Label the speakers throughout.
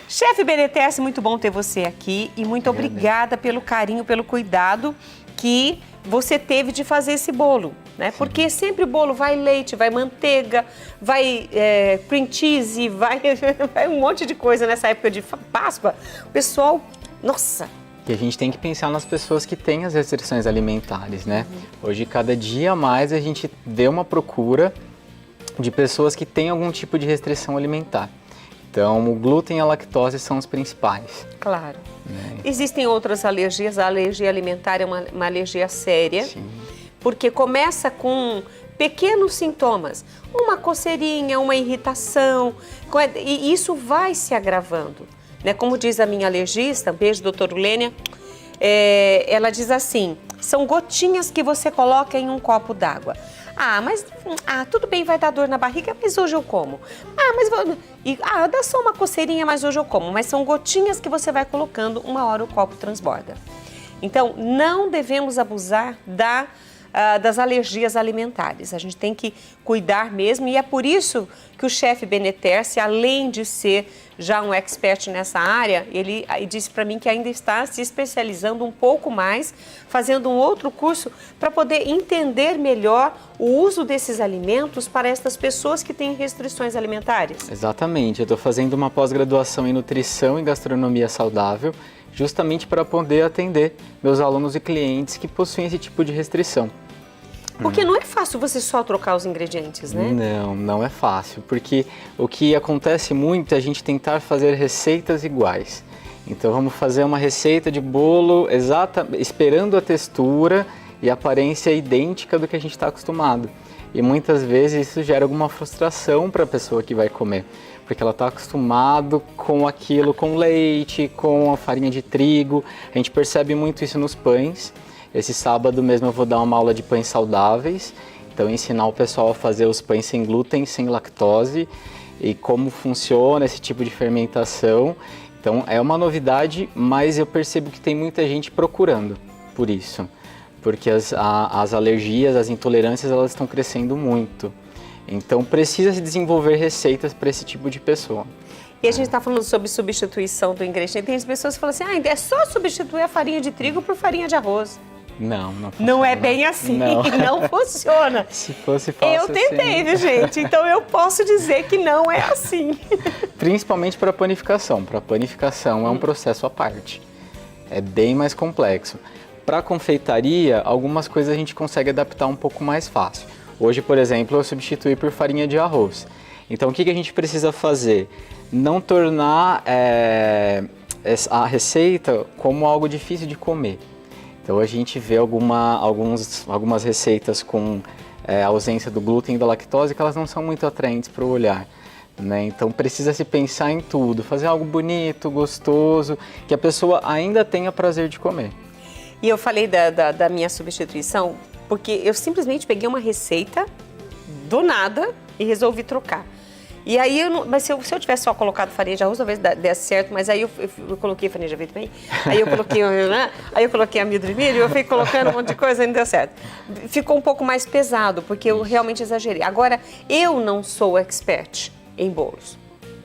Speaker 1: Chefe Beneterse, muito bom ter você aqui e muito obrigada pelo carinho, pelo cuidado que você teve de fazer esse bolo, né? Sim. Porque sempre o bolo vai leite, vai manteiga, vai cream cheese, vai um monte de coisa nessa época de Páscoa. O pessoal, nossa...
Speaker 2: E a gente tem que pensar nas pessoas que têm as restrições alimentares, né? Hoje, cada dia mais, a gente vê uma procura de pessoas que têm algum tipo de restrição alimentar. Então, o glúten e a lactose são os principais.
Speaker 1: Claro. Existem outras alergias. A alergia alimentar é uma alergia séria. Sim. Porque começa com pequenos sintomas. Uma coceirinha, uma irritação. E isso vai se agravando. Né? Como diz a minha alergista, beijo, doutora Ulênia, ela diz assim, são gotinhas que você coloca em um copo d'água. Tudo bem, vai dar dor na barriga, mas hoje eu como. Dá só uma coceirinha, mas hoje eu como. Mas são gotinhas que você vai colocando, uma hora o copo transborda. Então, não devemos abusar das alergias alimentares. A gente tem que cuidar mesmo e é por isso que o chefe Beneterse, além de ser já um expert nessa área, ele disse para mim que ainda está se especializando um pouco mais, fazendo um outro curso para poder entender melhor o uso desses alimentos para estas pessoas que têm restrições alimentares.
Speaker 2: Exatamente, eu estou fazendo uma pós-graduação em nutrição e gastronomia saudável, justamente para poder atender meus alunos e clientes que possuem esse tipo de restrição.
Speaker 1: Porque não é fácil você só trocar os ingredientes, né?
Speaker 2: Não é fácil, porque o que acontece muito é a gente tentar fazer receitas iguais. Então vamos fazer uma receita de bolo esperando a textura e a aparência idêntica do que a gente está acostumado. E muitas vezes isso gera alguma frustração para a pessoa que vai comer, porque ela está acostumado com aquilo, com leite, com a farinha de trigo. A gente percebe muito isso nos pães. Esse sábado mesmo eu vou dar uma aula de pães saudáveis, então ensinar o pessoal a fazer os pães sem glúten, sem lactose e como funciona esse tipo de fermentação. Então é uma novidade, mas eu percebo que tem muita gente procurando por isso, porque as alergias, as intolerâncias, elas estão crescendo muito. Então precisa se desenvolver receitas para esse tipo de pessoa.
Speaker 1: E a gente está falando sobre substituição do ingrediente. Tem as pessoas que falam assim, é só substituir a farinha de trigo por farinha de arroz.
Speaker 2: Não funciona.
Speaker 1: Não é bem assim, não funciona.
Speaker 2: Se fosse fácil
Speaker 1: eu tentei, viu, gente? Então eu posso dizer que não é assim.
Speaker 2: Principalmente para panificação. Para panificação é um processo à parte. É bem mais complexo. Para confeitaria, algumas coisas a gente consegue adaptar um pouco mais fácil. Hoje, por exemplo, eu substituí por farinha de arroz. Então o que a gente precisa fazer? Não tornar a receita como algo difícil de comer. Então a gente vê algumas receitas com ausência do glúten e da lactose que elas não são muito atraentes para o olhar. Né? Então precisa se pensar em tudo, fazer algo bonito, gostoso, que a pessoa ainda tenha prazer de comer.
Speaker 1: E eu falei da minha substituição porque eu simplesmente peguei uma receita do nada e resolvi trocar. E aí, mas se eu tivesse só colocado farinha de arroz, talvez desse certo, mas aí eu coloquei farinha de aveia também, aí eu coloquei amido de milho, eu fui colocando um monte de coisa e não deu certo. Ficou um pouco mais pesado, porque eu realmente exagerei. Agora, eu não sou expert em bolos.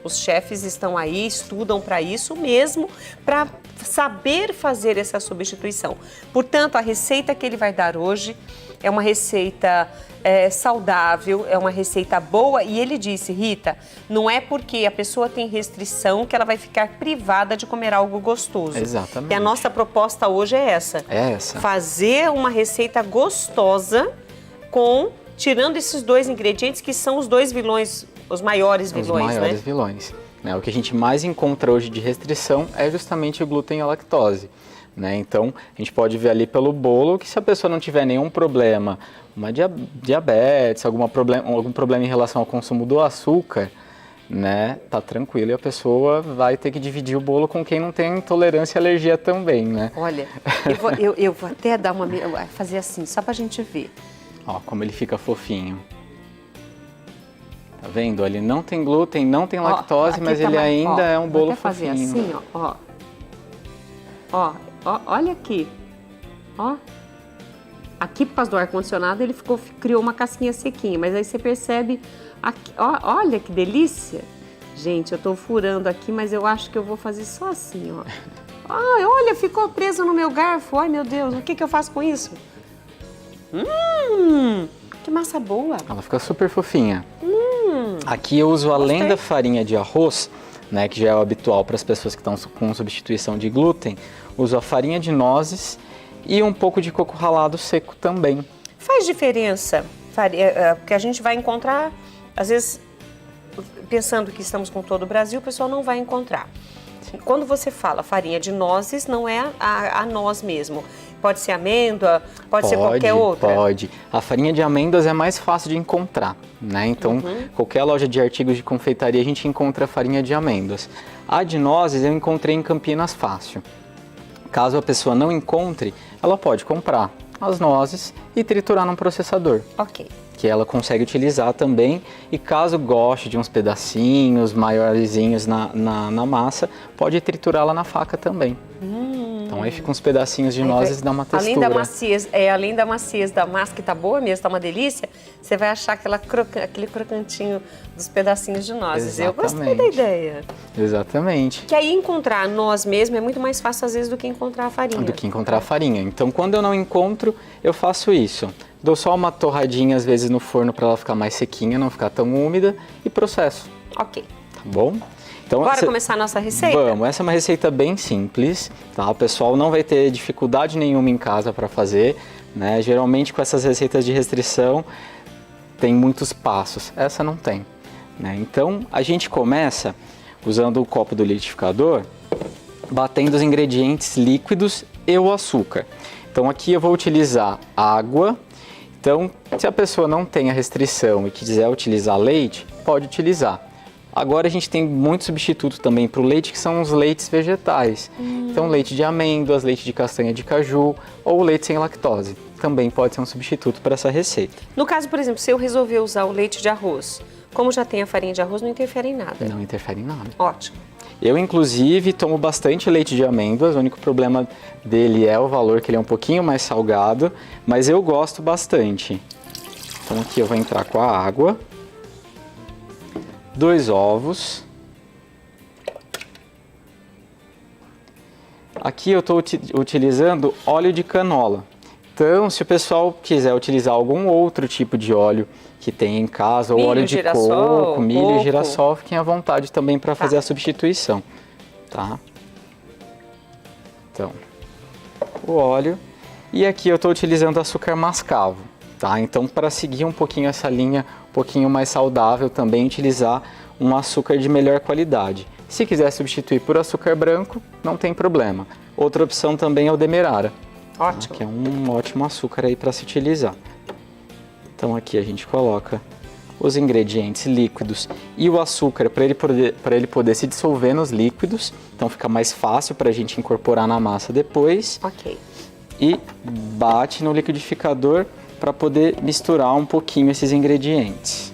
Speaker 1: Os chefes estão aí, estudam para isso mesmo, para saber fazer essa substituição. Portanto, a receita que ele vai dar hoje é uma receita saudável, é uma receita boa. E ele disse, Rita, não é porque a pessoa tem restrição que ela vai ficar privada de comer algo gostoso.
Speaker 2: Exatamente.
Speaker 1: E a nossa proposta hoje é essa.
Speaker 2: É essa.
Speaker 1: Fazer uma receita gostosa tirando esses dois ingredientes que são os dois vilões, os maiores vilões, né? Os maiores
Speaker 2: vilões. O que a gente mais encontra hoje de restrição é justamente o glúten e a lactose. Então, a gente pode ver ali pelo bolo que se a pessoa não tiver nenhum problema, uma diabetes, algum problema em relação ao consumo do açúcar, tá tranquilo e a pessoa vai ter que dividir o bolo com quem não tem intolerância e alergia também, né?
Speaker 1: Olha, eu vou até fazer assim, só pra gente ver.
Speaker 2: Ó, como ele fica fofinho. Tá vendo? Ele não tem glúten, não tem lactose, mas ele ainda é um bolo fofinho.
Speaker 1: Vou fazer assim, ó, olha aqui, ó. Aqui, por causa do ar-condicionado, ele criou uma casquinha sequinha, mas aí você percebe, aqui, ó, olha que delícia. Gente, eu tô furando aqui, mas eu acho que eu vou fazer só assim, ó. Ai, olha, ficou preso no meu garfo. Ai, meu Deus, o que eu faço com isso? Que massa boa.
Speaker 2: Ela fica super fofinha. Aqui eu uso, além da farinha de arroz, né, que já é o habitual para as pessoas que estão com substituição de glúten, uso a farinha de nozes e um pouco de coco ralado seco também.
Speaker 1: Faz diferença, porque a gente vai encontrar, às vezes, pensando que estamos com todo o Brasil, o pessoal não vai encontrar. Quando você fala farinha de nozes, não é a noz mesmo. Pode ser amêndoa, pode ser qualquer outra?
Speaker 2: Pode. A farinha de amêndoas é mais fácil de encontrar, né? Então, qualquer loja de artigos de confeitaria a gente encontra a farinha de amêndoas. A de nozes eu encontrei em Campinas fácil. Caso a pessoa não encontre, ela pode comprar as nozes e triturar num processador.
Speaker 1: Ok.
Speaker 2: Que ela consegue utilizar também, e caso goste de uns pedacinhos maiorzinhos na massa, pode triturá-la na faca também. Então aí ficam uns pedacinhos de nozes e dá uma textura.
Speaker 1: Além da maciez da massa, que tá boa mesmo, tá uma delícia, você vai achar aquele crocantinho dos pedacinhos de nozes.
Speaker 2: Exatamente.
Speaker 1: Eu gostei da ideia.
Speaker 2: Exatamente.
Speaker 1: Que aí encontrar a noz mesmo é muito mais fácil às vezes do que encontrar a farinha.
Speaker 2: Do que encontrar a farinha. Então quando eu não encontro, eu faço isso. Dou só uma torradinha às vezes no forno para ela ficar mais sequinha, não ficar tão úmida, e processo.
Speaker 1: Ok.
Speaker 2: Tá bom? Então,
Speaker 1: bora começar a nossa receita?
Speaker 2: Vamos, essa é uma receita bem simples, tá? O pessoal não vai ter dificuldade nenhuma em casa para fazer, né? Geralmente com essas receitas de restrição tem muitos passos, essa não tem, né? Então a gente começa usando o copo do liquidificador, batendo os ingredientes líquidos e o açúcar. Então aqui eu vou utilizar água. Então, se a pessoa não tem a restrição e quiser utilizar leite, pode utilizar. Agora a gente tem muito substituto também para o leite, que são os leites vegetais. Então, leite de amêndoas, leite de castanha de caju ou leite sem lactose. Também pode ser um substituto para essa receita.
Speaker 1: No caso, por exemplo, se eu resolver usar o leite de arroz, como já tem a farinha de arroz, não interfere em nada?
Speaker 2: Não interfere em nada.
Speaker 1: Ótimo.
Speaker 2: Eu, inclusive, tomo bastante leite de amêndoas. O único problema dele é o valor, que ele é um pouquinho mais salgado, mas eu gosto bastante. Então aqui eu vou entrar com a água, 2 ovos. Aqui eu estou utilizando óleo de canola. Então, se o pessoal quiser utilizar algum outro tipo de óleo que tem em casa, ou óleo de coco, milho e girassol, fiquem à vontade também para fazer a substituição, tá? Então, o óleo. E aqui eu estou utilizando açúcar mascavo, tá? Então, para seguir um pouquinho essa linha, um pouquinho mais saudável, também utilizar um açúcar de melhor qualidade. Se quiser substituir por açúcar branco, não tem problema. Outra opção também é o demerara.
Speaker 1: Ótimo.
Speaker 2: Que é um ótimo açúcar aí para se utilizar. Então aqui a gente coloca os ingredientes líquidos e o açúcar para ele poder se dissolver nos líquidos. Então fica mais fácil para a gente incorporar na massa depois.
Speaker 1: Ok.
Speaker 2: E bate no liquidificador para poder misturar um pouquinho esses ingredientes.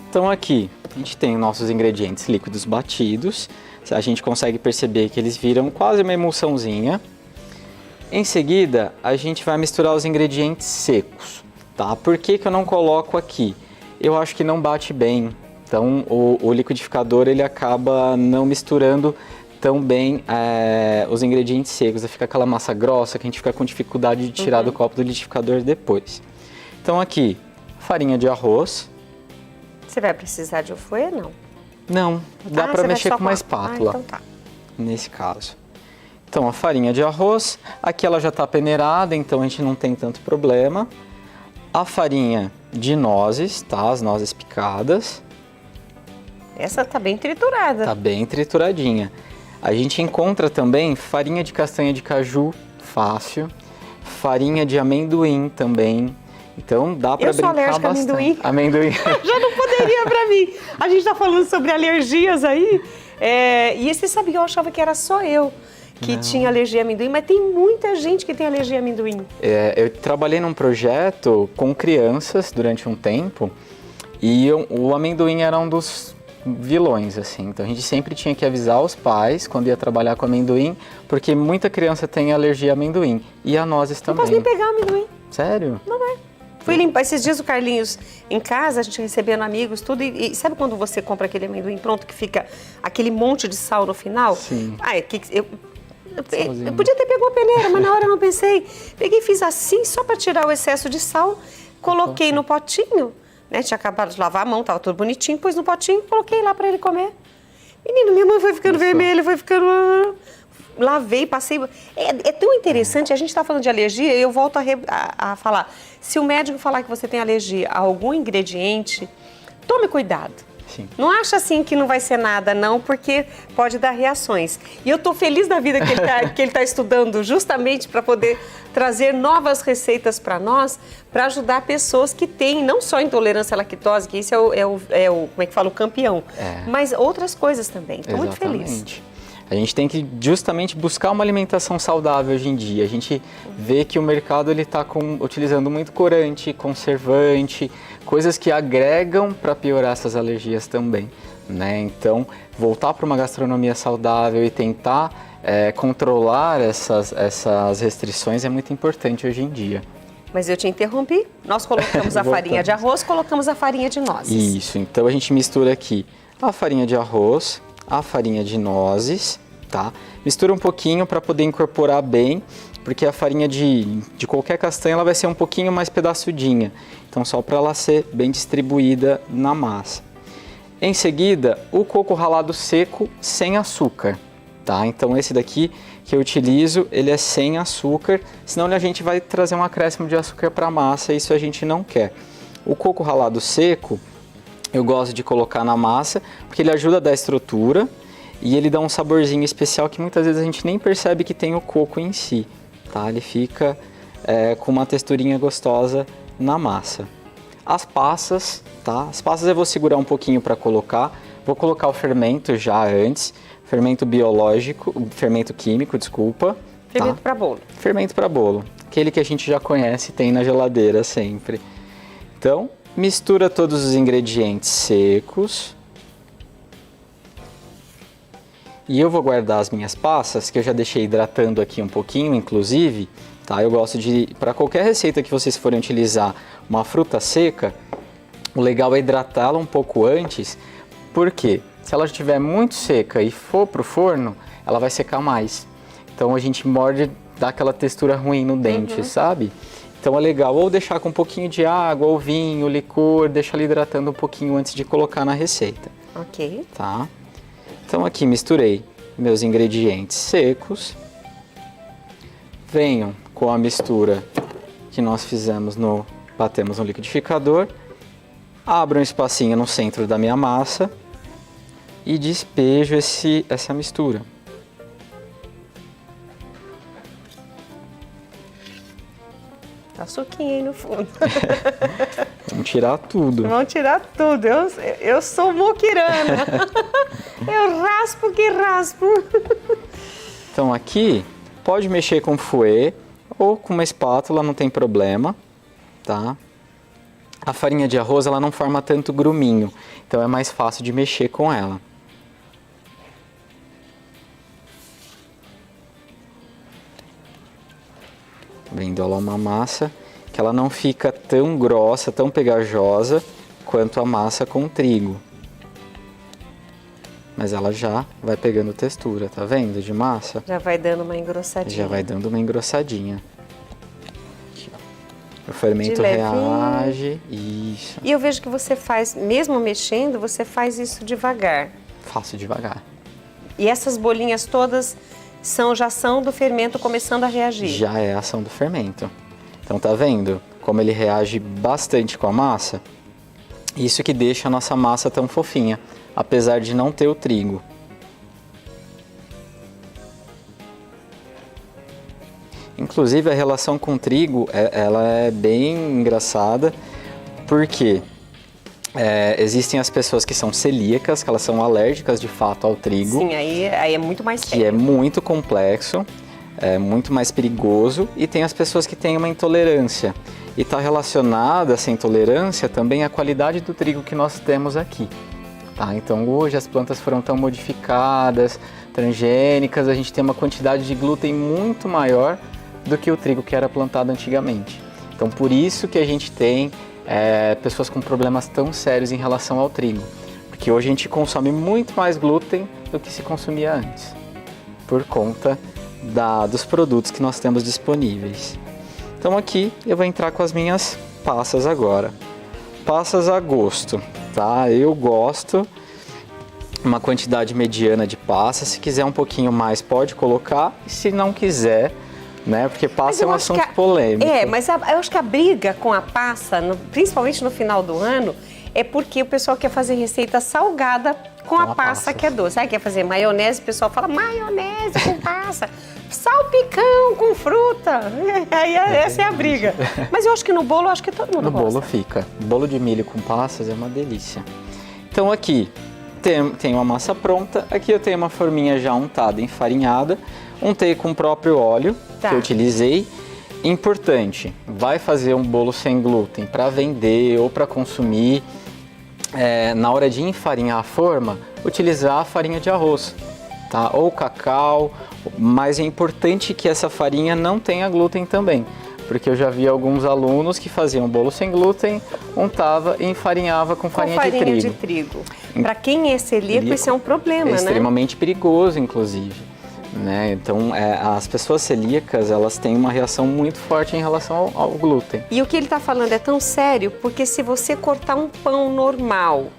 Speaker 2: Então aqui a gente tem nossos ingredientes líquidos batidos, a gente consegue perceber que eles viram quase uma emulsãozinha. Em seguida a gente vai misturar os ingredientes secos, tá? Por que eu não coloco aqui? Eu acho que não bate bem, então o liquidificador ele acaba não misturando tão bem os ingredientes secos, fica aquela massa grossa que a gente fica com dificuldade de tirar do copo do liquidificador depois. Então aqui, farinha de arroz.
Speaker 1: Você vai precisar de fouet, não?
Speaker 2: Não, dá para mexer com uma espátula,
Speaker 1: então tá.
Speaker 2: Nesse caso. Então a farinha de arroz, aqui ela já está peneirada, então a gente não tem tanto problema. A farinha de nozes, tá? As nozes picadas.
Speaker 1: Essa tá bem triturada.
Speaker 2: Tá bem trituradinha. A gente encontra também farinha de castanha de caju, fácil. Farinha de amendoim também. Então dá para brincar bastante.
Speaker 1: Eu sou alérgica a amendoim.
Speaker 2: Amendoim.
Speaker 1: Já não poderia seria pra mim. A gente tá falando sobre alergias aí, e você sabe que eu achava que era só eu que tinha alergia a amendoim, mas tem muita gente que tem alergia a amendoim.
Speaker 2: Eu trabalhei num projeto com crianças durante um tempo e o amendoim era um dos vilões, assim. Então a gente sempre tinha que avisar os pais quando ia trabalhar com amendoim, porque muita criança tem alergia a amendoim e a nozes também.
Speaker 1: Não posso nem pegar amendoim.
Speaker 2: Sério?
Speaker 1: Não é. Fui limpar esses dias o Carlinhos em casa, a gente recebendo amigos, tudo. E sabe quando você compra aquele amendoim pronto que fica aquele monte de sal no final?
Speaker 2: Sim.
Speaker 1: Eu podia ter pego a peneira, mas na hora eu não pensei. Peguei e fiz assim, só para tirar o excesso de sal. Coloquei no potinho, né? Tinha acabado de lavar a mão, tava tudo bonitinho. Pus no potinho, coloquei lá para ele comer. Menino, minha mão foi ficando vermelha, foi ficando... Lavei, passei... É tão interessante, a gente está falando de alergia e eu volto a falar. Se o médico falar que você tem alergia a algum ingrediente, tome cuidado.
Speaker 2: Sim.
Speaker 1: Não acha assim que não vai ser nada, não, porque pode dar reações. E eu estou feliz da vida que ele tá estudando justamente para poder trazer novas receitas para nós, para ajudar pessoas que têm não só intolerância à lactose, que isso é o como é que fala, o campeão, mas outras coisas também. Estou muito feliz.
Speaker 2: A gente tem que justamente buscar uma alimentação saudável hoje em dia. A gente vê que o mercado está utilizando muito corante, conservante, coisas que agregam para piorar essas alergias também, né? Então, voltar para uma gastronomia saudável e tentar controlar essas restrições é muito importante hoje em dia.
Speaker 1: Mas eu te interrompi. Nós colocamos a farinha de arroz, colocamos a farinha de nozes.
Speaker 2: Isso, então a gente mistura aqui a farinha de arroz, a farinha de nozes, tá? Mistura um pouquinho para poder incorporar bem, porque a farinha de qualquer castanha ela vai ser um pouquinho mais pedaçudinha. Então só para ela ser bem distribuída na massa. Em seguida, o coco ralado seco sem açúcar, tá? Então esse daqui que eu utilizo, ele é sem açúcar, senão a gente vai trazer um acréscimo de açúcar para a massa e isso a gente não quer. O coco ralado seco, eu gosto de colocar na massa, porque ele ajuda a dar estrutura e ele dá um saborzinho especial que muitas vezes a gente nem percebe que tem o coco em si, tá? Ele fica com uma texturinha gostosa na massa. As passas, tá? As passas eu vou segurar um pouquinho para colocar. Vou colocar o fermento já antes, fermento biológico, fermento químico, desculpa.
Speaker 1: Fermento
Speaker 2: tá?
Speaker 1: para bolo.
Speaker 2: Fermento para bolo, aquele que a gente já conhece e tem na geladeira sempre. Então, mistura todos os ingredientes secos. E eu vou guardar as minhas passas, que eu já deixei hidratando aqui um pouquinho, inclusive, tá? Eu gosto de, para qualquer receita que vocês forem utilizar uma fruta seca, o legal é hidratá-la um pouco antes, porque se ela estiver muito seca e for pro forno, ela vai secar mais. Então a gente morde, dá aquela textura ruim no dente, sabe? Então é legal ou deixar com um pouquinho de água, ou vinho, licor, deixa ela hidratando um pouquinho antes de colocar na receita.
Speaker 1: Ok.
Speaker 2: Tá? Então aqui misturei meus ingredientes secos. Venho com a mistura que nós fizemos batemos no liquidificador. Abro um espacinho no centro da minha massa e despejo essa mistura.
Speaker 1: Tá suquinho aí no fundo.
Speaker 2: Vamos tirar tudo.
Speaker 1: Vamos tirar tudo. Eu sou moquirana. Eu raspo que raspo.
Speaker 2: Então aqui pode mexer com fouet ou com uma espátula, não tem problema, tá? A farinha de arroz ela não forma tanto gruminho, então é mais fácil de mexer com ela. Vendo ela uma massa que ela não fica tão grossa, tão pegajosa quanto a massa com trigo. Mas ela já vai pegando textura, tá vendo? De massa.
Speaker 1: Já vai dando uma engrossadinha.
Speaker 2: Já vai dando uma engrossadinha. Aqui, ó. O fermento reage. Isso.
Speaker 1: E eu vejo que você faz, mesmo mexendo, você faz isso devagar.
Speaker 2: Faço devagar.
Speaker 1: E essas bolinhas todas já são do fermento começando a reagir.
Speaker 2: Já é a ação do fermento. Então tá vendo como ele reage bastante com a massa? Isso que deixa a nossa massa tão fofinha, apesar de não ter o trigo. Inclusive a relação com o trigo, ela é bem engraçada, porque Existem as pessoas que são celíacas, que elas são alérgicas de fato ao trigo.
Speaker 1: Sim, aí é muito mais sério.
Speaker 2: Que é muito complexo, é muito mais perigoso. E tem as pessoas que têm uma intolerância. E está relacionada essa intolerância também à qualidade do trigo que nós temos aqui. Tá? Então hoje as plantas foram tão modificadas, transgênicas, a gente tem uma quantidade de glúten muito maior do que o trigo que era plantado antigamente. Então por isso que a gente tem pessoas com problemas tão sérios em relação ao trigo, porque hoje a gente consome muito mais glúten do que se consumia antes, por conta dos produtos que nós temos disponíveis. Então aqui eu vou entrar com as minhas passas agora. Passas a gosto, tá? Eu gosto uma quantidade mediana de passas, se quiser um pouquinho mais pode colocar, e se não quiser, né? Porque passa é um assunto polêmico.
Speaker 1: Mas eu acho que a briga com a passa, principalmente no final do ano, é porque o pessoal quer fazer receita salgada com a passa que é doce. Aí quer fazer maionese, o pessoal fala maionese com passa, salpicão com fruta. Aí essa é a briga. Mas eu acho que no bolo, acho que todo mundo gosta.
Speaker 2: No bolo fica. Bolo de milho com passas é uma delícia. Então aqui tem uma massa pronta. Aqui eu tenho uma forminha já untada, enfarinhada. Untei com o próprio óleo que eu utilizei. Importante, vai fazer um bolo sem glúten para vender ou para consumir. Na hora de enfarinhar a forma, utilizar a farinha de arroz, tá? Ou cacau, mas é importante que essa farinha não tenha glúten também, porque eu já vi alguns alunos que faziam bolo sem glúten, untava e enfarinhava com farinha de trigo.
Speaker 1: Para quem é celíaco, isso é um problema, né?
Speaker 2: É extremamente perigoso, inclusive. Né? Então, as pessoas celíacas, elas têm uma reação muito forte em relação ao glúten.
Speaker 1: E o que ele está falando é tão sério, porque se você cortar um pão normal,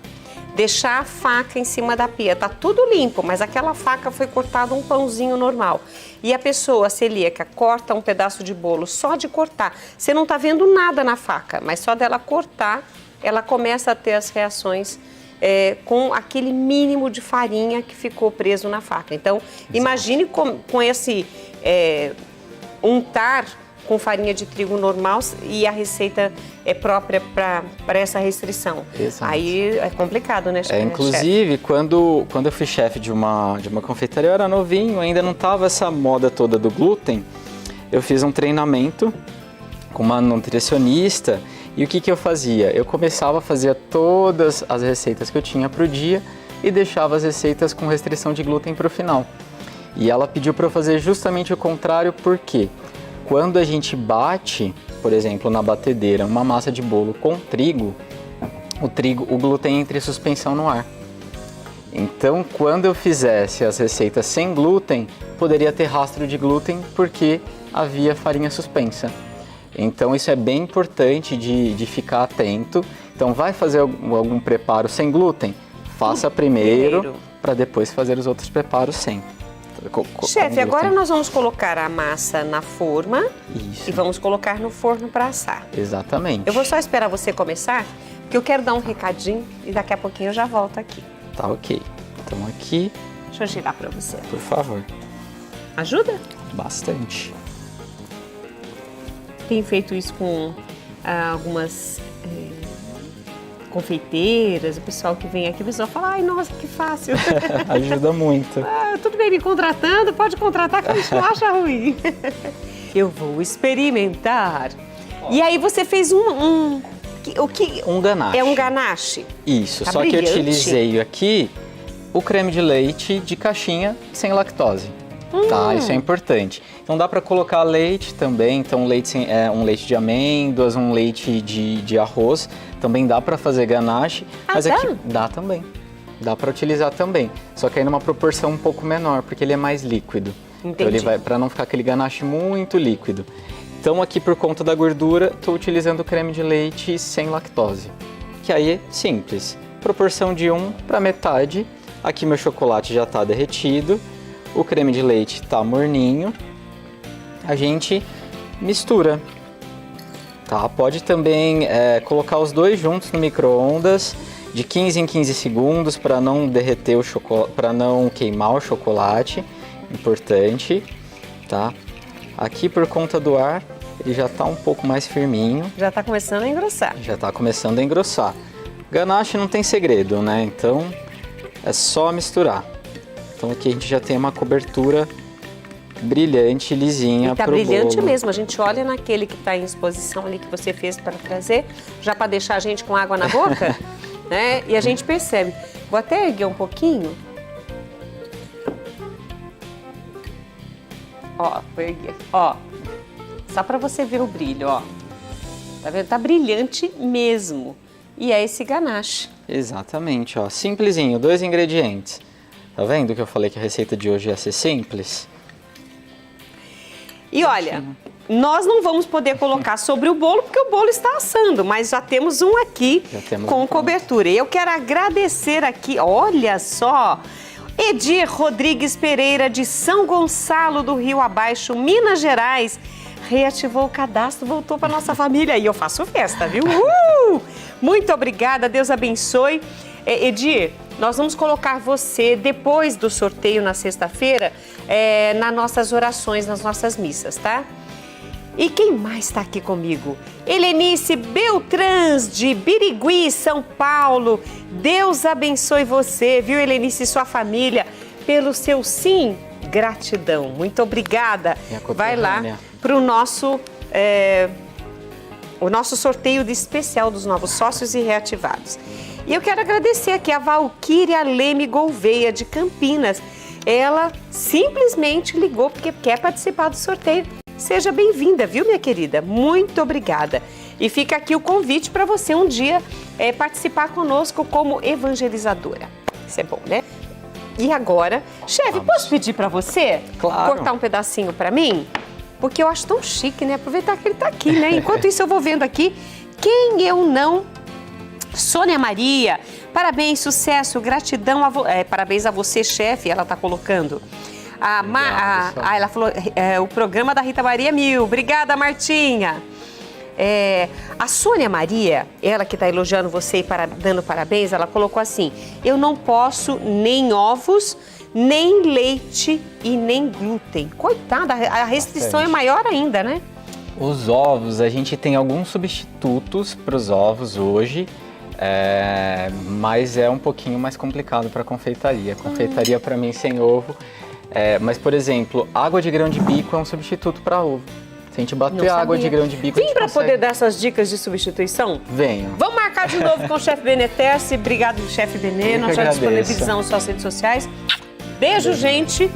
Speaker 1: deixar a faca em cima da pia, tá tudo limpo, mas aquela faca foi cortada um pãozinho normal. E a pessoa celíaca corta um pedaço de bolo só de cortar. Você não está vendo nada na faca, mas só dela cortar, ela começa a ter as reações com aquele mínimo de farinha que ficou preso na faca. Então, imagine com esse untar com farinha de trigo normal e a receita é própria para essa restrição.
Speaker 2: Exato.
Speaker 1: Aí é complicado, né, chefe?
Speaker 2: Inclusive, quando eu fui chefe de uma confeitaria, eu era novinho, ainda não estava essa moda toda do glúten. Eu fiz um treinamento com uma nutricionista. E o que eu fazia? Eu começava a fazer todas as receitas que eu tinha para o dia e deixava as receitas com restrição de glúten para o final. E ela pediu para eu fazer justamente o contrário, porque quando a gente bate, por exemplo, na batedeira, uma massa de bolo com trigo, o glúten entra em suspensão no ar. Então, quando eu fizesse as receitas sem glúten, poderia ter rastro de glúten porque havia farinha suspensa. Então isso é bem importante de ficar atento. Então vai fazer algum preparo sem glúten? Faça primeiro para depois fazer os outros preparos sem.
Speaker 1: Chefe, agora nós vamos colocar a massa na forma.
Speaker 2: Isso.
Speaker 1: E vamos colocar no forno para assar.
Speaker 2: Exatamente.
Speaker 1: Eu vou só esperar você começar, porque eu quero dar um recadinho e daqui a pouquinho eu já volto aqui.
Speaker 2: Tá ok. Então aqui...
Speaker 1: Deixa eu girar para você.
Speaker 2: Por favor.
Speaker 1: Ajuda?
Speaker 2: Bastante.
Speaker 1: Tenho feito isso com algumas confeiteiras, o pessoal que vem aqui, o pessoal fala, ai, nossa, que fácil.
Speaker 2: Ajuda muito.
Speaker 1: Tudo bem me contratando, pode contratar que a gente não acha ruim. Eu vou experimentar. E aí você fez um
Speaker 2: ganache.
Speaker 1: É um ganache?
Speaker 2: Isso,
Speaker 1: tá
Speaker 2: só
Speaker 1: brilhante.
Speaker 2: Que eu utilizei aqui o creme de leite de caixinha sem lactose. Tá, isso é importante. Então dá para colocar leite também, então um leite de amêndoas, um leite de arroz, também dá para fazer ganache. Mas
Speaker 1: dá?
Speaker 2: Aqui dá também, dá para utilizar também, só que aí numa proporção um pouco menor, porque ele é mais líquido.
Speaker 1: Entendi.
Speaker 2: Então ele vai, para não ficar aquele ganache muito líquido. Então aqui por conta da gordura, estou utilizando o creme de leite sem lactose, que aí é simples, proporção de 1 para metade. Aqui meu chocolate já está derretido. O creme de leite está morninho, a gente mistura, tá? Pode também colocar os dois juntos no micro-ondas de 15 em 15 segundos para não derreter o chocolate, para não queimar o chocolate, importante, tá? Aqui por conta do ar, ele já está um pouco mais firminho.
Speaker 1: Já está começando a engrossar.
Speaker 2: Já está começando a engrossar. Ganache não tem segredo, né? Então é só misturar. Então aqui a gente já tem uma cobertura brilhante, lisinha para o bolo.
Speaker 1: Tá brilhante mesmo, a gente olha naquele que está em exposição ali que você fez para trazer, já para deixar a gente com água na boca, né? E a gente percebe. Vou até erguer um pouquinho. Ó, vou erguer. Ó, só para você ver o brilho, ó. Tá vendo? Tá brilhante mesmo. E é esse ganache.
Speaker 2: Exatamente, ó. Simplesinho, 2 ingredientes. Tá vendo que eu falei que a receita de hoje ia ser simples?
Speaker 1: E olha, nós não vamos poder colocar sobre o bolo porque o bolo está assando, mas já temos um aqui com cobertura. E eu quero agradecer aqui, olha só, Edir Rodrigues Pereira de São Gonçalo do Rio Abaixo, Minas Gerais, reativou o cadastro, voltou para nossa família e eu faço festa, viu? Muito obrigada, Deus abençoe. Edir, nós vamos colocar você, depois do sorteio na sexta-feira, nas nossas orações, nas nossas missas, tá? E quem mais está aqui comigo? Helenice Beltrans, de Birigui, São Paulo. Deus abençoe você, viu, Helenice, e sua família, pelo seu sim. Gratidão, muito obrigada. Vai lá para o nosso sorteio especial dos novos sócios e reativados. E eu quero agradecer aqui a Valquíria Leme Gouveia, de Campinas. Ela simplesmente ligou porque quer participar do sorteio. Seja bem-vinda, viu, minha querida? Muito obrigada. E fica aqui o convite para você um dia participar conosco como evangelizadora. Isso é bom, né? E agora, chefe, posso pedir para você cortar um pedacinho para mim? Porque eu acho tão chique, né? Aproveitar que ele tá aqui, né? Enquanto isso, eu vou vendo aqui quem eu não... Sônia Maria, parabéns, sucesso, gratidão, parabéns a você, chefe, ela tá colocando. Ela falou, o programa da Rita Maria 1000, obrigada, Martinha. A Sônia Maria, ela que está elogiando você e dando parabéns, ela colocou assim, eu não posso nem ovos, nem leite e nem glúten. Coitada, a restrição é maior ainda, né?
Speaker 2: Os ovos, a gente tem alguns substitutos para os ovos hoje, mas é um pouquinho mais complicado para confeitaria. Confeitaria para mim sem ovo, mas por exemplo, água de grão de bico é um substituto para ovo. Se a gente bater água de grão de bico,
Speaker 1: vem para poder dar essas dicas de substituição?
Speaker 2: Venho.
Speaker 1: Vamos marcar de novo com o chefe Benetesse. Obrigado, chefe Benê. Nós já disponibilizamos suas redes sociais. Beijo, gente.